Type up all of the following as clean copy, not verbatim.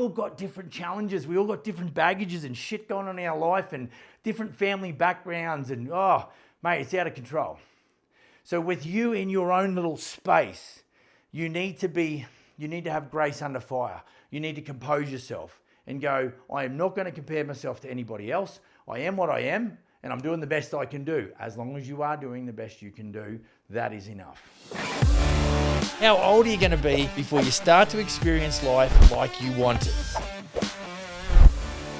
all got different challenges. We all got different baggages and shit going on in our life and different family backgrounds. And oh, mate, it's out of control. So with you in your own little space, you need to have grace under fire. You need to compose yourself and go, I am not going to compare myself to anybody else. I am what I am, and I'm doing the best I can do. As long as you are doing the best you can do, that is enough. How old are you going to be before you start to experience life like you want it?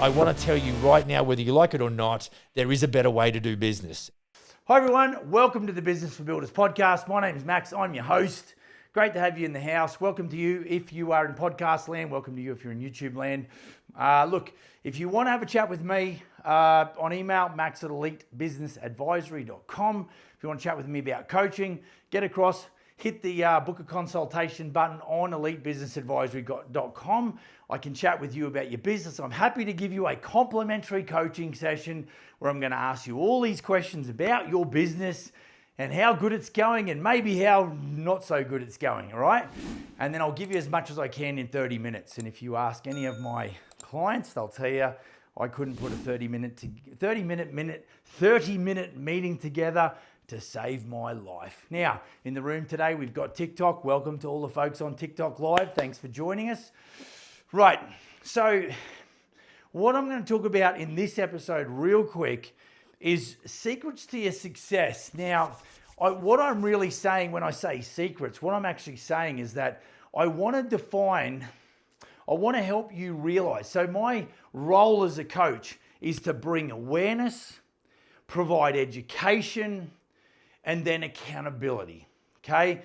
I want to tell you right now, whether you like it or not, there is a better way to do business. Hi everyone, welcome to the Business for Builders podcast. My name is Max, I'm your host. Great to have you in the house. Welcome to you if you are in podcast land. Welcome to you if you're in YouTube land. Look, if you want to have a chat with me on email, max@elitebusinessadvisory.com. If you want to chat with me about coaching, get across, hit the book a consultation button on elitebusinessadvisory.com. I can chat with you about your business. I'm happy to give you a complimentary coaching session where I'm going to ask you all these questions about your business and how good it's going and maybe how not so good it's going, all right? And then I'll give you as much as I can in 30 minutes. And if you ask any of my clients, they'll tell you I couldn't put a 30-minute meeting together to save my life. Now, in the room today, we've got TikTok. Welcome to all the folks on TikTok Live. Thanks for joining us. Right, so what I'm going to talk about in this episode real quick is secrets to your success. Now, what I'm really saying when I say secrets, what I'm actually saying is that I want to help you realize. So my role as a coach is to bring awareness, provide education, and then accountability, okay?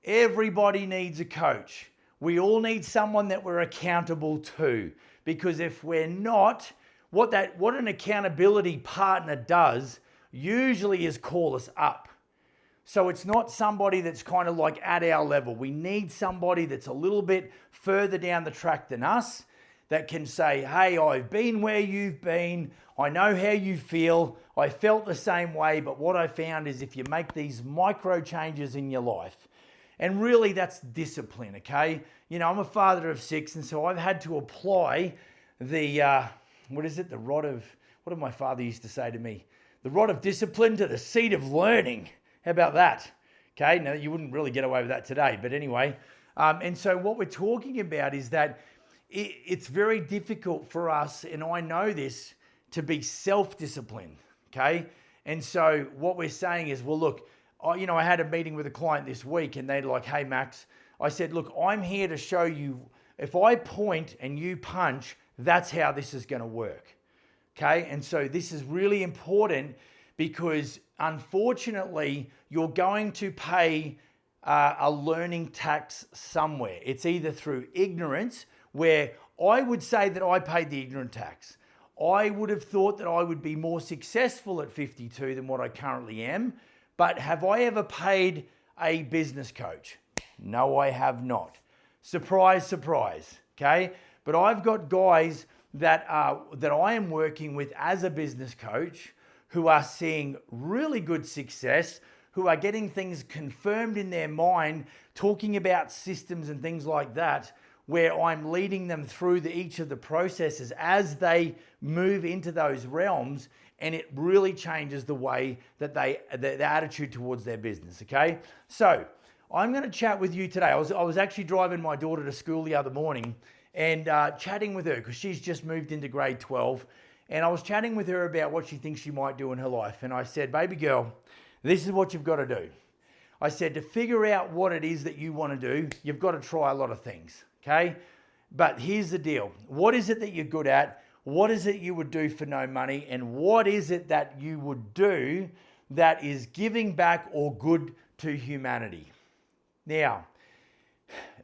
Everybody needs a coach. We all need someone that we're accountable to, because if we're not, what an accountability partner does usually is call us up. So it's not somebody that's kind of like at our level. We need somebody that's a little bit further down the track than us that can say, hey, I've been where you've been. I know how you feel. I felt the same way, but what I found is if you make these micro changes in your life, and really that's discipline, okay? You know, I'm a father of 6, and so I've had to apply the, what did my father used to say to me? The rod of discipline to the seed of learning. How about that? Okay, now you wouldn't really get away with that today, but anyway. And so what we're talking about is that it's very difficult for us, and I know this, to be self-disciplined, okay? And so what we're saying is, well, look, I had a meeting with a client this week, and they're like, hey, Max, I said, look, I'm here to show you, if I point and you punch, that's how this is going to work, okay? And so this is really important because unfortunately, you're going to pay a learning tax somewhere. It's either through ignorance, where I would say that I paid the ignorant tax. I would have thought that I would be more successful at 52 than what I currently am. But have I ever paid a business coach? No, I have not. Surprise, surprise, okay? But I've got guys that I am working with as a business coach who are seeing really good success, who are getting things confirmed in their mind, talking about systems and things like that, where I'm leading them through each of the processes as they move into those realms, and it really changes the way that the attitude towards their business, okay? So I'm going to chat with you today. I was actually driving my daughter to school the other morning and chatting with her because she's just moved into grade 12, and I was chatting with her about what she thinks she might do in her life, and I said, baby girl, this is what you've got to do. I said, to figure out what it is that you want to do, you've got to try a lot of things. Okay, but here's the deal. What is it that you're good at? What is it you would do for no money? And what is it that you would do that is giving back or good to humanity? Now,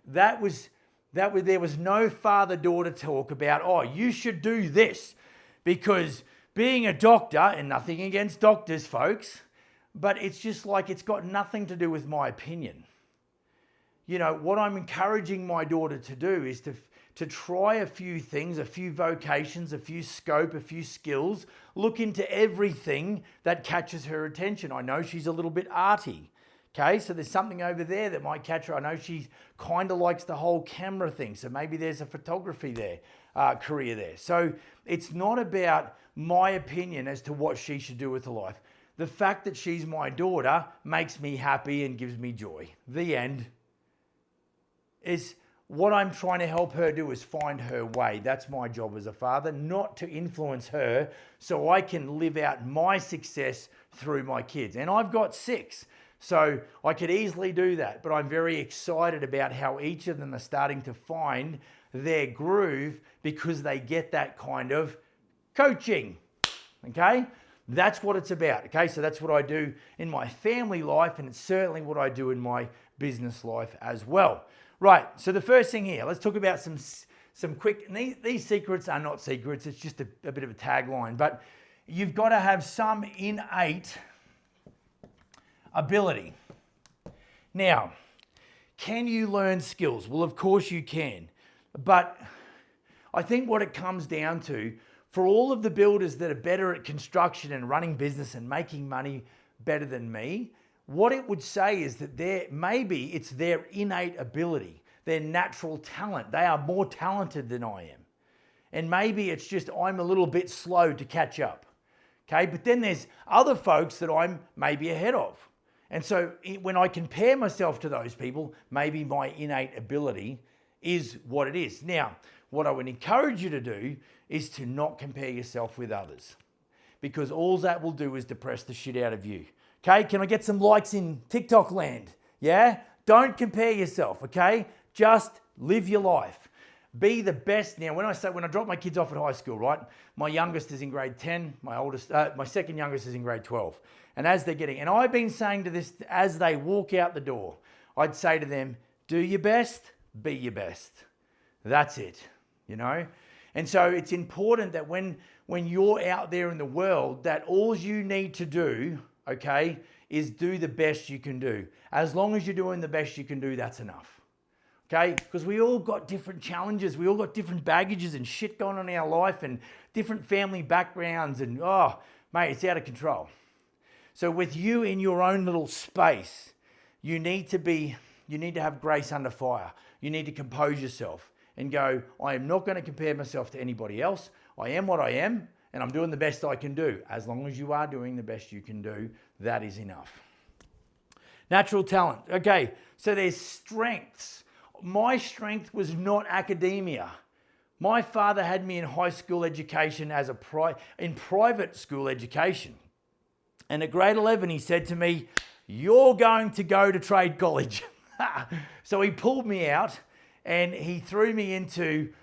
there was no father-daughter talk about, oh, you should do this, because being a doctor, and nothing against doctors, folks, but it's just like it's got nothing to do with my opinion. You know, what I'm encouraging my daughter to do is to try a few things, a few vocations, a few scope, a few skills, look into everything that catches her attention. I know she's a little bit arty, Okay, so there's something over there that might catch her. I know she kind of likes the whole camera thing, so maybe there's a photography there, career there. So it's not about my opinion as to what she should do with her life. The fact that she's my daughter makes me happy and gives me joy. The end. Is what I'm trying to help her do is find her way. That's my job as a father, not to influence her so I can live out my success through my kids. And I've got 6. So I could easily do that, but I'm very excited about how each of them are starting to find their groove because they get that kind of coaching, okay? That's what it's about, okay? So that's what I do in my family life, and it's certainly what I do in my business life as well. Right, so the first thing here, let's talk about some quick, these secrets are not secrets, it's just a bit of a tagline, but you've got to have some innate ability. Now, can you learn skills? Well, of course you can. But I think what it comes down to, for all of the builders that are better at construction and running business and making money better than me, what it would say is that maybe it's their innate ability, their natural talent. They are more talented than I am. And maybe it's just I'm a little bit slow to catch up. Okay, but then there's other folks that I'm maybe ahead of. And so when I compare myself to those people, maybe my innate ability is what it is. Now, what I would encourage you to do is to not compare yourself with others, because all that will do is depress the shit out of you. Okay, can I get some likes in TikTok land? Yeah? Don't compare yourself, okay? Just live your life. Be the best. Now, when I drop my kids off at high school, right? My youngest is in grade 10, my second youngest is in grade 12. And and I've been saying to this, as they walk out the door, I'd say to them, do your best, be your best. That's it, you know? And so it's important that when you're out there in the world, that all you need to do, okay, is do the best you can do. As long as you're doing the best you can do, that's enough. Okay, because we all got different challenges. We all got different baggages and shit going on in our life and different family backgrounds. And, oh, mate, it's out of control. So with you in your own little space, you need to have grace under fire. You need to compose yourself and go, I am not going to compare myself to anybody else. I am what I am, and I'm doing the best I can do. As long as you are doing the best you can do, that is enough. Natural talent. Okay, so there's strengths. My strength was not academia. My father had me in high school education in private school education. And at grade 11, he said to me, you're going to go to trade college. So he pulled me out and he threw me into,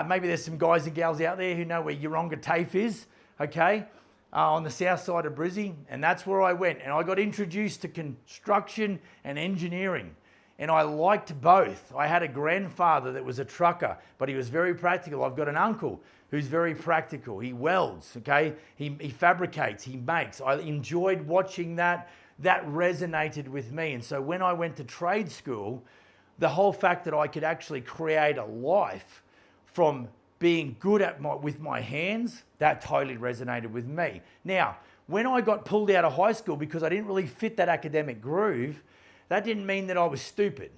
maybe there's some guys and gals out there who know where Yeronga TAFE is, okay, on the south side of Brizzy. And that's where I went. And I got introduced to construction and engineering. And I liked both. I had a grandfather that was a trucker, but he was very practical. I've got an uncle who's very practical. He welds, okay? He fabricates, he makes. I enjoyed watching that. That resonated with me. And so when I went to trade school, the whole fact that I could actually create a life from being good with my hands, that totally resonated with me. Now, when I got pulled out of high school because I didn't really fit that academic groove, that didn't mean that I was stupid.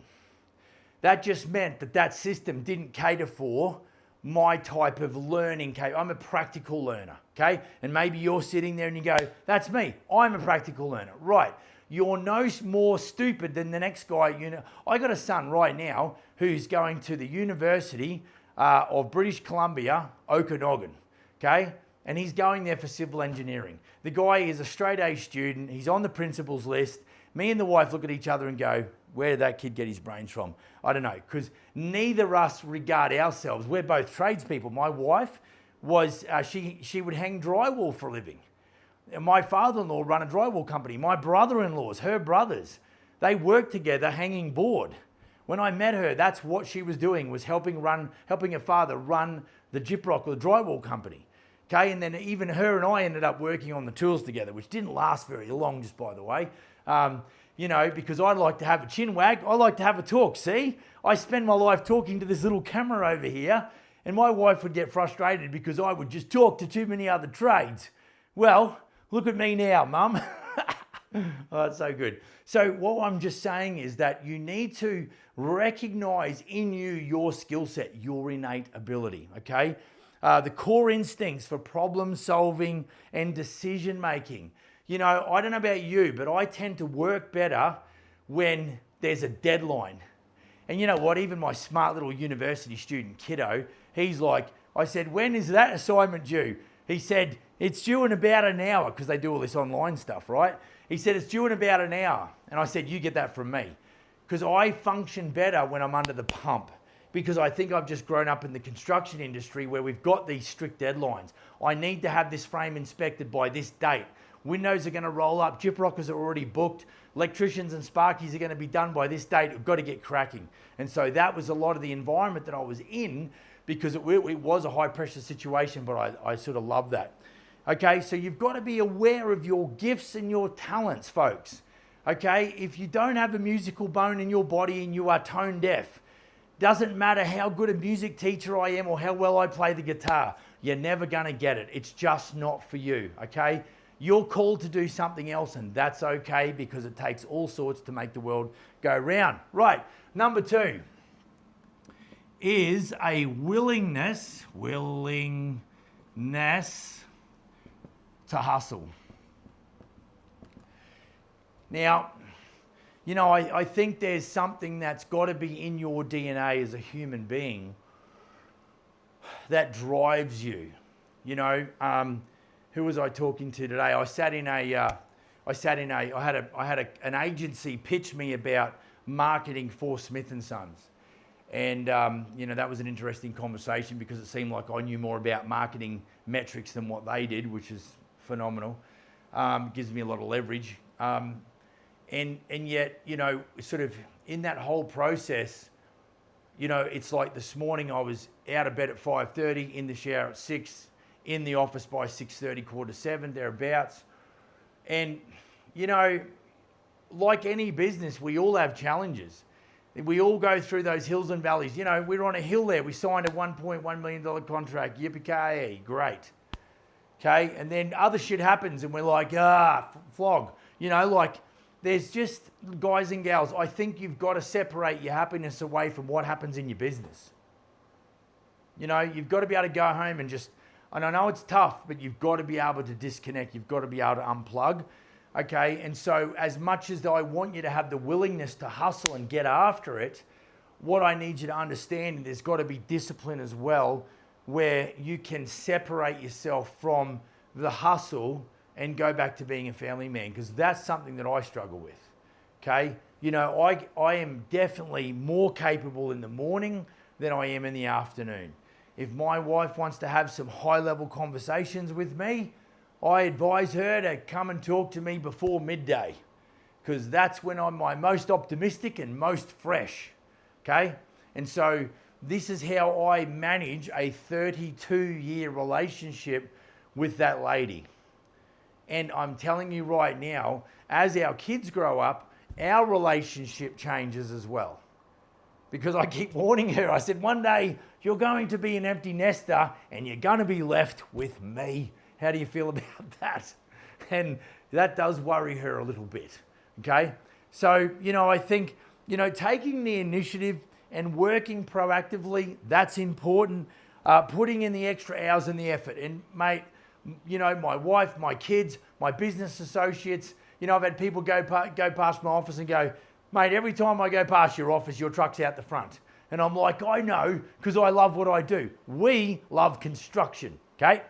That just meant that system didn't cater for my type of learning. I'm a practical learner, okay? And maybe you're sitting there and you go, that's me. I'm a practical learner. Right. You're no more stupid than the next guy. I got a son right now who's going to the University of British Columbia, Okanagan, okay? And he's going there for civil engineering. The guy is a straight A student. He's on the principal's list. Me and the wife look at each other and go, where did that kid get his brains from? I don't know, because neither of us regard ourselves. We're both tradespeople. My wife was, she would hang drywall for a living. And my father-in-law ran a drywall company. My brother-in-laws, her brothers, they worked together hanging board. When I met her, that's what she was doing, was helping her father run the Gyprock or the drywall company. Okay, and then even her and I ended up working on the tools together, which didn't last very long, just by the way. Because I like to have a chin wag. I like to have a talk. See, I spend my life talking to this little camera over here, and my wife would get frustrated because I would just talk to too many other trades. Well, look at me now, Mum. Oh, that's so good. So what I'm just saying is that you need to recognize in you your skill set, your innate ability, okay? The core instincts for problem solving and decision making. You know, I don't know about you, but I tend to work better when there's a deadline. And you know what, even my smart little university student kiddo, he's like, I said, when is that assignment due? He said, it's due in about an hour, because they do all this online stuff, right? He said, it's due in about an hour. And I said, you get that from me. Because I function better when I'm under the pump. Because I think I've just grown up in the construction industry where we've got these strict deadlines. I need to have this frame inspected by this date. Windows are going to roll up. Gyprockers are already booked. Electricians and sparkies are going to be done by this date. We've got to get cracking. And so that was a lot of the environment that I was in, because it was a high pressure situation, but I sort of love that. Okay, so you've got to be aware of your gifts and your talents, folks. Okay, if you don't have a musical bone in your body and you are tone deaf, doesn't matter how good a music teacher I am or how well I play the guitar, you're never going to get it. It's just not for you, okay? You're called to do something else, and that's okay, because it takes all sorts to make the world go round. Right, number 2 is a willingness to hustle. Now, you know, I think there's something that's got to be in your DNA as a human being that drives you. You know, who was I talking to today? I had an agency pitch me about marketing for Smith & Sons. And, you know, that was an interesting conversation, because it seemed like I knew more about marketing metrics than what they did, which is phenomenal. Gives me a lot of leverage. And yet, you know, sort of in that whole process, you know, it's like this morning I was out of bed at 5:30, in the shower at 6, in the office by 6:30, 6:45, thereabouts. And, you know, like any business, we all have challenges. We all go through those hills and valleys. You know, we were on a hill there. We signed a $1.1 million contract. Yippee-ki-yay, great. Okay, and then other shit happens and we're like, flog. You know, like, there's just, guys and gals, I think you've got to separate your happiness away from what happens in your business. You know, you've got to be able to go home and just, and I know it's tough, but you've got to be able to disconnect. You've got to be able to unplug. Okay, and so as much as I want you to have the willingness to hustle and get after it, what I need you to understand, there's got to be discipline as well, where you can separate yourself from the hustle and go back to being a family man, because that's something that I struggle with. Okay, you know, I am definitely more capable in the morning than I am in the afternoon. If my wife wants to have some high-level conversations with me, I advise her to come and talk to me before midday, because that's when I'm my most optimistic and most fresh, okay? And so this is how I manage a 32-year relationship with that lady. And I'm telling you right now, as our kids grow up, our relationship changes as well. Because I keep warning her, I said, one day you're going to be an empty nester and you're going to be left with me. How do you feel about that? And that does worry her a little bit, okay? So, you know, I think, you know, taking the initiative and working proactively, that's important. Putting in the extra hours and the effort. And, mate, you know, my wife, my kids, my business associates, you know, I've had people go past my office and go, mate, every time I go past your office, your truck's out the front. And I'm like, I know, because I love what I do. We love construction, okay?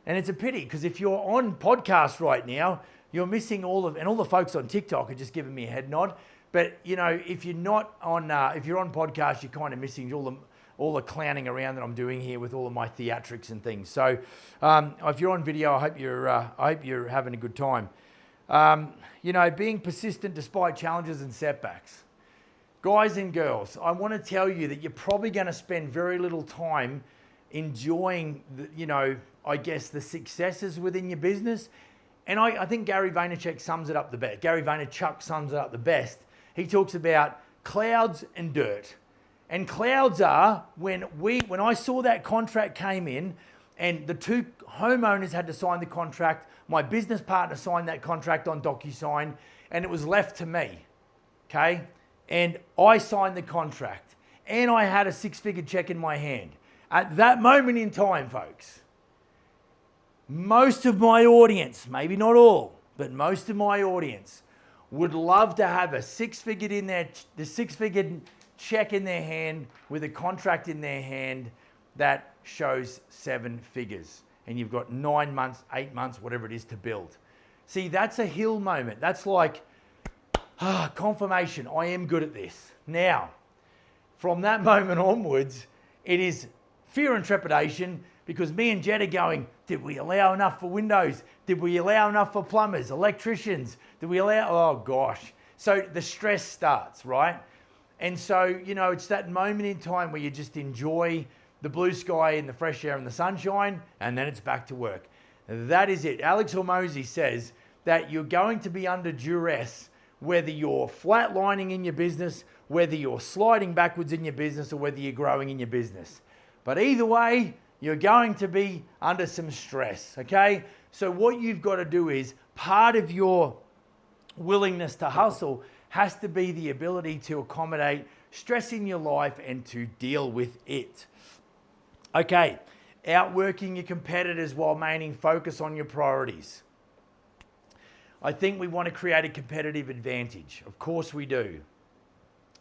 And it's a pity, because if you're on podcast right now, you're missing all the folks on TikTok are just giving me a head nod. But, you know, if you're not on, if you're on podcast, you're kind of missing all the clowning around that I'm doing here with all of my theatrics and things. So if you're on video, I hope you're having a good time. You know, being persistent despite challenges and setbacks. Guys and girls, I want to tell you that you're probably going to spend very little time enjoying, I guess, the successes within your business. And I think Gary Vaynerchuk sums it up the best. He talks about clouds and dirt. And clouds are when I saw that contract came in, And the two homeowners had to sign the contract. My business partner signed that contract on DocuSign, and it was left to me, okay? And I signed the contract, and I had a six-figure check in my hand. At that moment in time, folks, most of my audience, maybe not all, but most of my audience would love to have a six-figure check in their hand with a contract in their hand that shows 7 figures. And you've got 9 months, 8 months, whatever it is to build. See, that's a hill moment. That's like, confirmation, I am good at this. Now, from that moment onwards, it is fear and trepidation, because me and Jed are going, did we allow enough for windows? Did we allow enough for plumbers, electricians? Did we allow, oh gosh. So the stress starts, right? And so, you know, it's that moment in time where you just enjoy the blue sky and the fresh air and the sunshine, and then it's back to work. That is it. Alex Hormozy says that you're going to be under duress, whether you're flatlining in your business, whether you're sliding backwards in your business, or whether you're growing in your business. But either way, you're going to be under some stress, okay? So what you've got to do is, part of your willingness to hustle has to be the ability to accommodate stress in your life and to deal with it. Okay, outworking your competitors while maintaining focus on your priorities. I think we want to create a competitive advantage. Of course we do.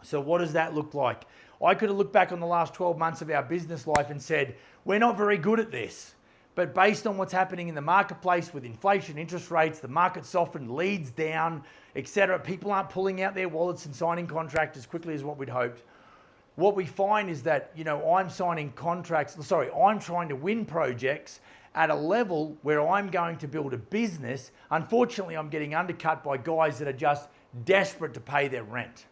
So what does that look like? I could have looked back on the last 12 months of our business life and said, we're not very good at this. But based on what's happening in the marketplace with inflation, interest rates, the market softened, leads down, etc., people aren't pulling out their wallets and signing contracts as quickly as what we'd hoped. What we find is that, you know, I'm trying to win projects at a level where I'm going to build a business. Unfortunately, I'm getting undercut by guys that are just desperate to pay their rent.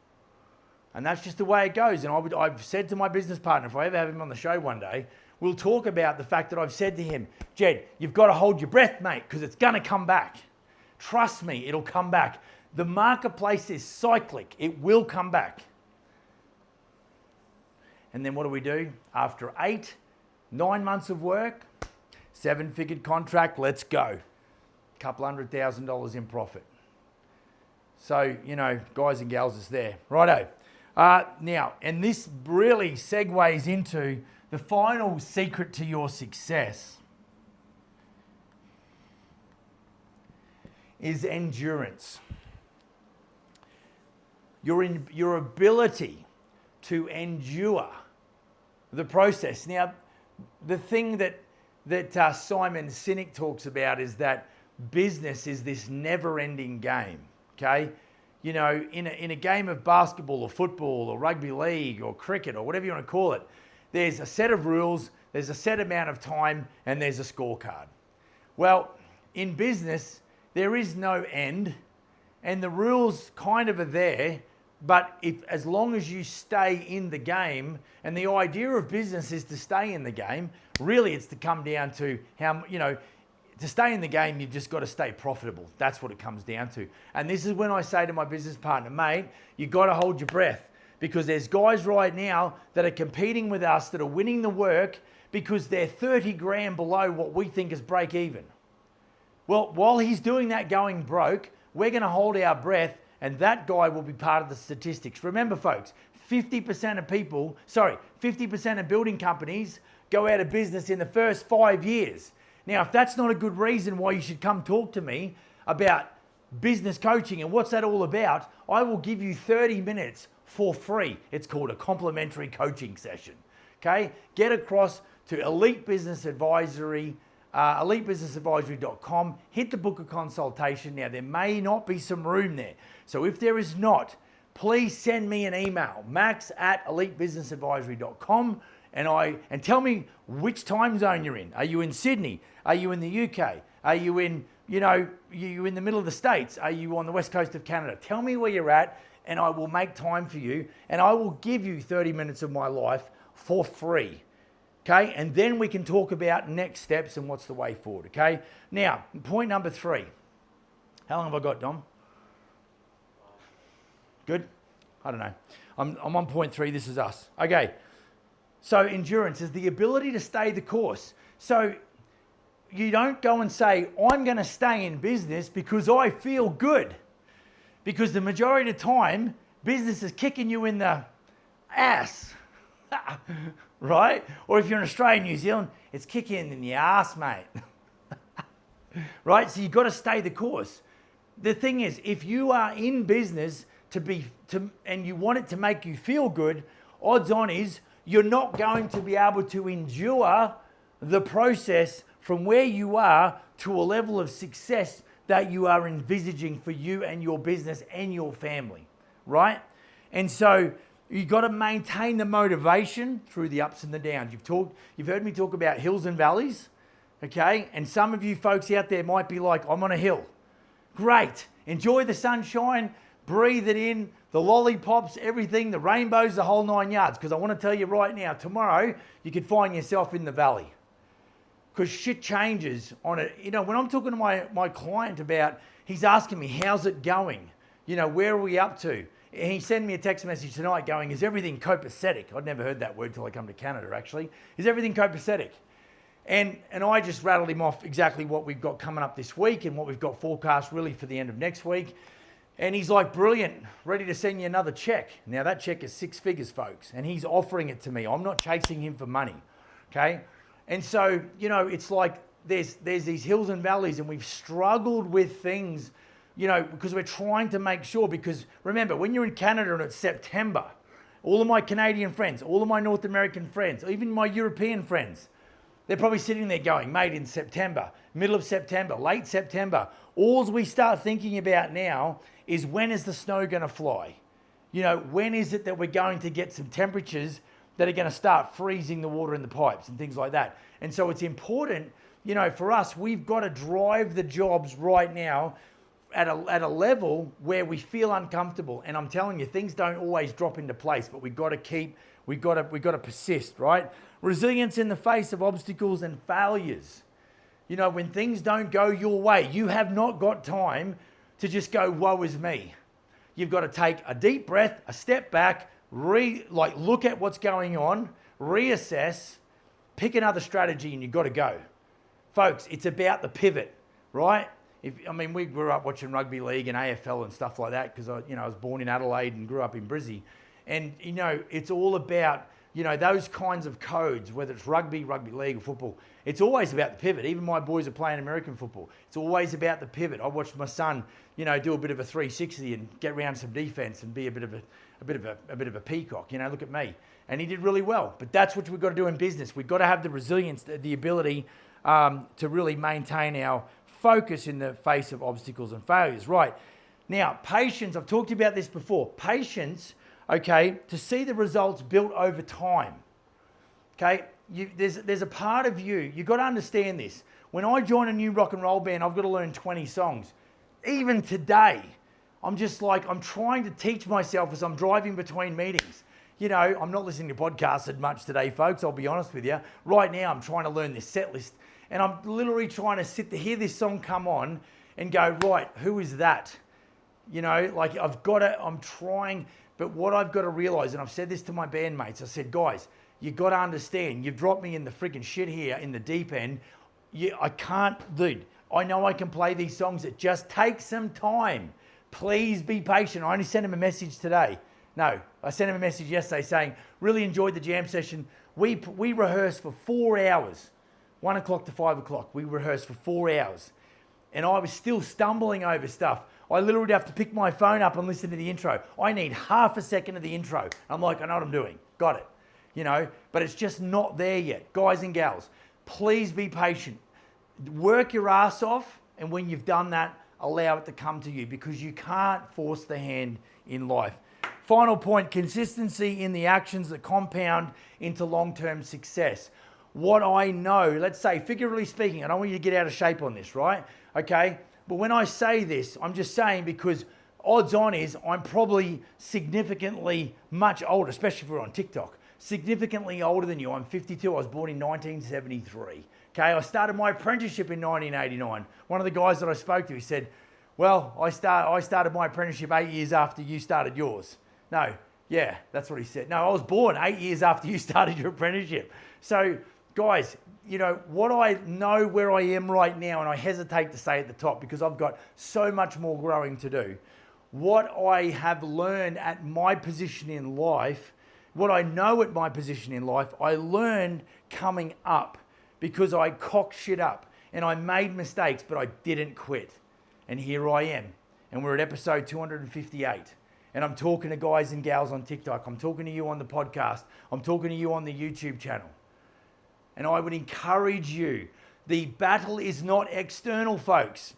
And that's just the way it goes. And I've said to my business partner, if I ever have him on the show one day, we'll talk about the fact that I've said to him, Jed, you've got to hold your breath, mate, because it's going to come back. Trust me, it'll come back. The marketplace is cyclic. It will come back. And then what do? After 8, 9 months of work, 7-figure contract, let's go. Couple $100,000 in profit. So, you know, guys and gals, it's there. Righto. Now, and this really segues into the final secret to your success is endurance. Your ability to endure the process. Now, the thing that Simon Sinek talks about is that business is this never-ending game, okay? You know, in a game of basketball or football or rugby league or cricket or whatever you want to call it, there's a set of rules, there's a set amount of time, and there's a scorecard. Well, in business, there is no end, and the rules kind of are there, but as long as you stay in the game, and the idea of business is to stay in the game, really it's to come down to how, you know, to stay in the game, you've just got to stay profitable. That's what it comes down to. And this is when I say to my business partner, mate, you've got to hold your breath, because there's guys right now that are competing with us that are winning the work because they're 30 grand below what we think is break even. Well, while he's doing that going broke, we're going to hold our breath, and that guy will be part of the statistics. Remember, folks, 50% of building companies go out of business in the first 5 years. Now, if that's not a good reason why you should come talk to me about business coaching and what's that all about, I will give you 30 minutes for free. It's called a complimentary coaching session. Okay? Get across to elitebusinessadvisory.com. Hit the book a consultation. Now, there may not be some room there. So if there is not, please send me an email, max@elitebusinessadvisory.com, and tell me which time zone you're in. Are you in Sydney? Are you in the UK? Are you in, you in the middle of the States? Are you on the west coast of Canada? Tell me where you're at, and I will make time for you, and I will give you 30 minutes of my life for free. Okay, and then we can talk about next steps and what's the way forward, okay? Now, point number 3. How long have I got, Dom? Good? I don't know. I'm on point 3, this is us. Okay, so endurance is the ability to stay the course. So you don't go and say, I'm going to stay in business because I feel good. Because the majority of the time, business is kicking you in the ass, right? Or if you're in Australia, New Zealand, it's kicking in the ass, mate. Right? So you've got to stay the course. The thing is, if you are in business and you want it to make you feel good, odds on is you're not going to be able to endure the process from where you are to a level of success that you are envisaging for you and your business and your family, right? And so you've got to maintain the motivation through the ups and the downs. You've heard me talk about hills and valleys, okay? And some of you folks out there might be like, I'm on a hill. Great. Enjoy the sunshine, breathe it in, the lollipops, everything, the rainbows, the whole 9 yards. Because I want to tell you right now, tomorrow, you could find yourself in the valley. Because shit changes on it. You know, when I'm talking to my client about, he's asking me, how's it going? You know, where are we up to? And he sent me a text message tonight going, is everything copacetic? I'd never heard that word till I come to Canada, actually. Is everything copacetic? And I just rattled him off exactly what we've got coming up this week and what we've got forecast really for the end of next week. And he's like, brilliant, ready to send you another check. Now that check is 6 figures, folks, and he's offering it to me. I'm not chasing him for money, okay? And so, you know, it's like there's these hills and valleys, and we've struggled with things, you know, because we're trying to make sure, because remember, when you're in Canada and it's September, all of my Canadian friends, all of my North American friends, even my European friends, they're probably sitting there going, mate, in September, middle of September, late September, all we start thinking about now is when is the snow going to fly? You know, when is it that we're going to get some temperatures that are going to start freezing the water in the pipes and things like that? And so it's important, you know, for us, we've got to drive the jobs right now at a level where we feel uncomfortable. And I'm telling you, things don't always drop into place, but we've got to persist, right? Resilience in the face of obstacles and failures. You know, when things don't go your way, you have not got time to just go, woe is me. You've got to take a deep breath, a step back, look at what's going on, reassess, pick another strategy, and you've got to go. Folks, it's about the pivot, right? We grew up watching rugby league and AFL and stuff like that because I was born in Adelaide and grew up in Brizzy. And, you know, it's all about, you know, those kinds of codes, whether it's rugby league or football. It's always about the pivot. Even my boys are playing American football. It's always about the pivot. I watched my son, you know, do a bit of a 360 and get around some defense and be a bit of a peacock. You know, look at me. And he did really well. But that's what we've got to do in business. We've got to have the resilience, the ability to really maintain our focus in the face of obstacles and failures. Right. Now, patience, I've talked about this before. Patience, okay, to see the results built over time. Okay, there's a part of you, you've got to understand this. When I join a new rock and roll band, I've got to learn 20 songs. Even today, I'm just like, I'm trying to teach myself as I'm driving between meetings. You know, I'm not listening to podcasts as much today, folks, I'll be honest with you. Right now, I'm trying to learn this set list, and I'm literally trying to sit to hear this song come on and go, right, who is that? You know, like I'm trying, but what I've got to realize, and I've said this to my bandmates, I said, guys, you got to understand, you've dropped me in the freaking shit here in the deep end. I can't, dude, I know I can play these songs. It just takes some time. Please be patient. I only sent him a message today. No, I sent him a message yesterday saying, really enjoyed the jam session. We rehearsed for 4 hours, 1 o'clock to 5 o'clock. We rehearsed for 4 hours. And I was still stumbling over stuff. I literally would have to pick my phone up and listen to the intro. I need half a second of the intro. I'm like, I know what I'm doing. Got it. You know, but it's just not there yet. Guys and gals, please be patient. Work your ass off, and when you've done that, allow it to come to you, because you can't force the hand in life. Final point, consistency in the actions that compound into long-term success. What I know, let's say, figuratively speaking, I don't want you to get out of shape on this, right? Okay, but when I say this, I'm just saying because odds on is I'm probably significantly much older, especially if we're on TikTok. Significantly older than you. I'm 52. I was born in 1973. Okay, I started my apprenticeship in 1989. One of the guys that I spoke to, he said, well, I started my apprenticeship 8 years after you started yours. No, yeah, that's what he said. No, I was born 8 years after you started your apprenticeship. So, guys, what I know where I am right now, and I hesitate to say at the top because I've got so much more growing to do. What I have learned at my position in life, what I know at my position in life, I learned coming up because I cocked shit up and I made mistakes, but I didn't quit. And here I am. And we're at episode 258. And I'm talking to guys and gals on TikTok. I'm talking to you on the podcast. I'm talking to you on the YouTube channel. And I would encourage you, the battle is not external, folks.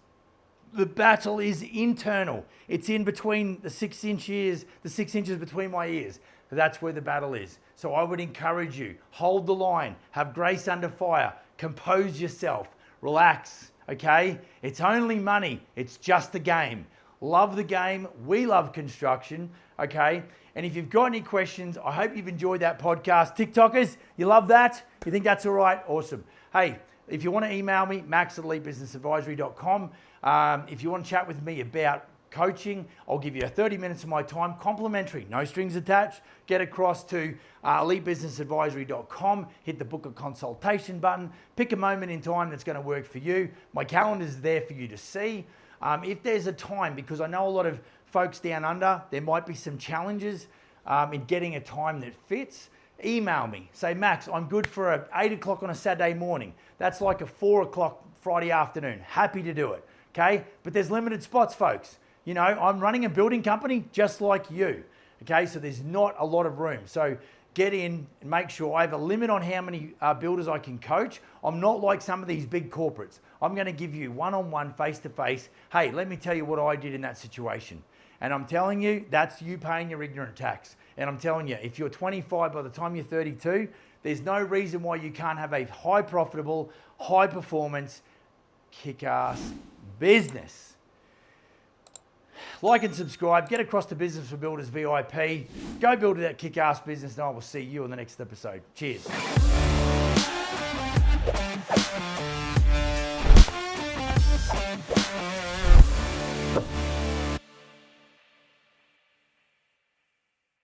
The battle is internal. It's in between the 6 inches between my ears. That's where the battle is. So I would encourage you, hold the line, have grace under fire, compose yourself, relax, okay? It's only money. It's just a game. Love the game. We love construction, okay? And if you've got any questions, I hope you've enjoyed that podcast. TikTokers, you love that? You think that's all right? Awesome. Hey, if you want to email me, max@elitebusinessadvisory.com. If you want to chat with me about coaching, I'll give you 30 minutes of my time, complimentary, no strings attached. Get across to elitebusinessadvisory.com, hit the book a consultation button, pick a moment in time that's going to work for you. My calendar is there for you to see. If there's a time, because I know a lot of folks down under, there might be some challenges in getting a time that fits. Email me. Say, Max, I'm good for 8 o'clock on a Saturday morning. That's like a 4 o'clock Friday afternoon. Happy to do it, okay? But there's limited spots, folks. I'm running a building company just like you, okay? So there's not a lot of room. So get in and make sure I have a limit on how many builders I can coach. I'm not like some of these big corporates. I'm going to give you one-on-one, face-to-face. Hey, let me tell you what I did in that situation. And I'm telling you, that's you paying your ignorant tax. And I'm telling you, if you're 25 by the time you're 32, there's no reason why you can't have a high profitable, high performance, kick-ass business. Like and subscribe. Get across to Business for Builders VIP. Go build that kick-ass business, and I will see you in the next episode. Cheers.